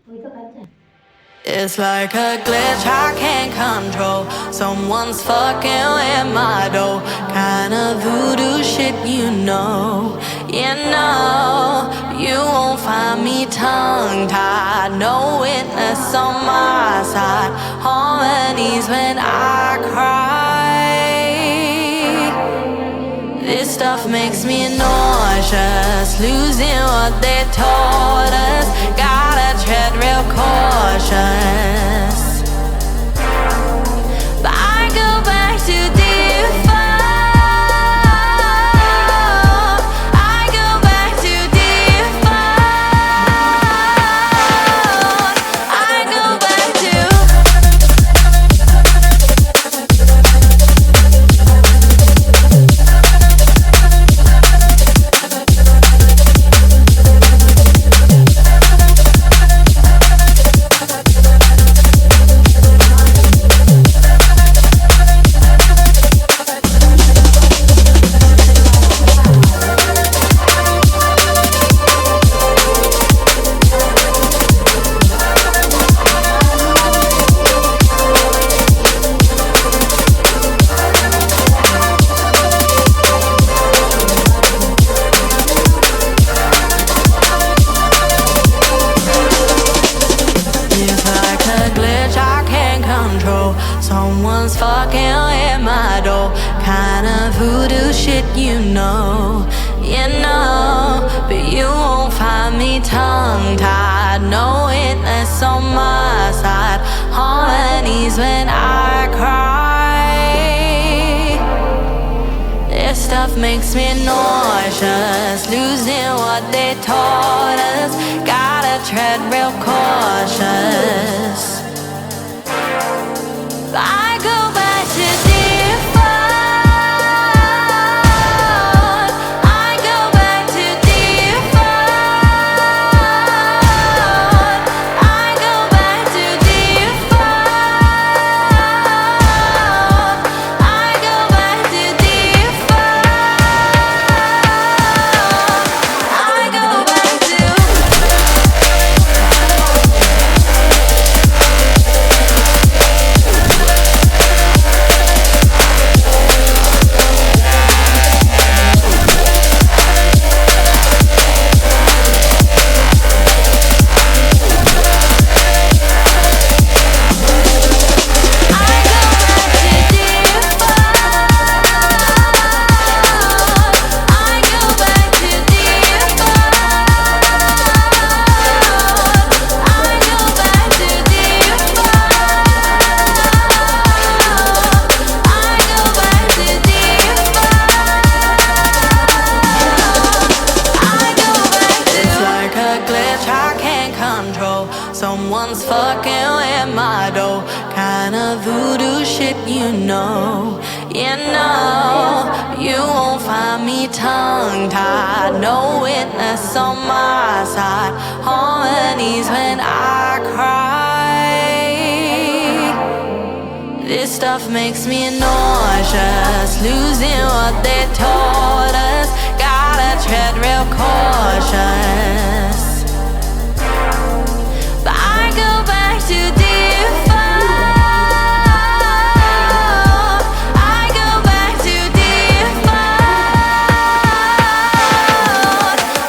It's like a glitch I can't control. Someone's fucking with my dough. Kinda voodoo shit, you know. You know, you won't find me tongue-tied. No witness on my side. Harmonies when I cry. This stuff makes me nauseous, losing what they taught us. Gotta tread real cautious. But I go back to default. I go back to default. I go back to someone's fucking with my dough. Kinda voodoo shit, you know. You know, but you won't find me tongue-tied. No witness on my side. Harmonies when I cry. This stuff makes me nauseous, losing what they taught us. Gotta tread real cautious. I go back to default. I go back to default. I go back to default. I go back to default. I go back to someone's fucking with my dough. Kinda voodoo shit, you know. You know, you won't find me tongue-tied. No witness on my side. Harmonies when I cry. This stuff makes me nauseous, losing what they taught us. Gotta tread real cautious. I go back to default. I go back to default.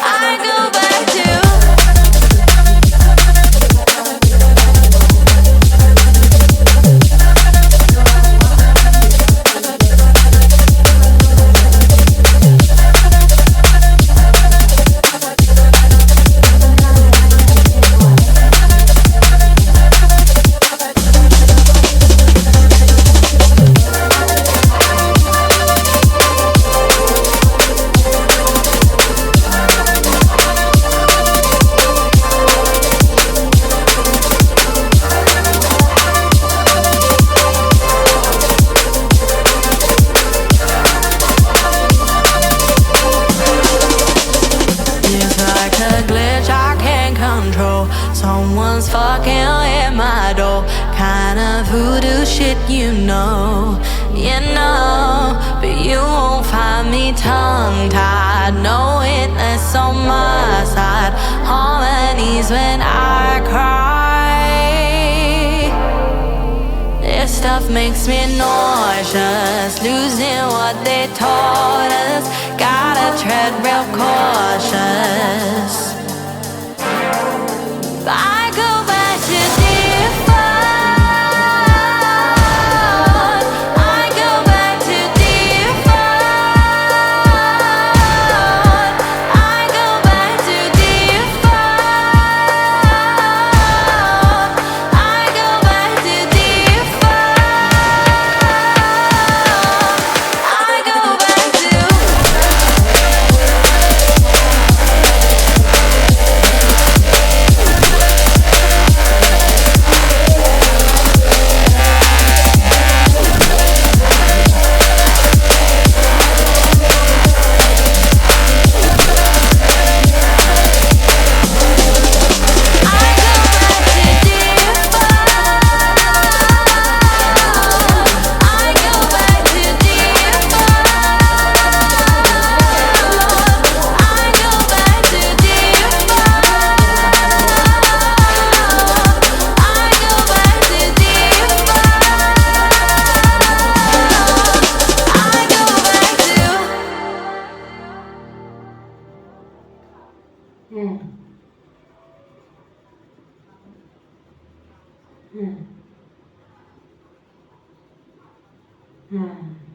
I go back to someone's fucking with my dough. Kinda voodoo shit, you know. You know, but you won't find me tongue-tied. No witness on my side. Harmonies when I cry. truth makes me nauseous, losing what they taught us. Gotta tread real cautious. I go back to default. I go back to default. I go back to default. I go back to default. I go back to. Hmm.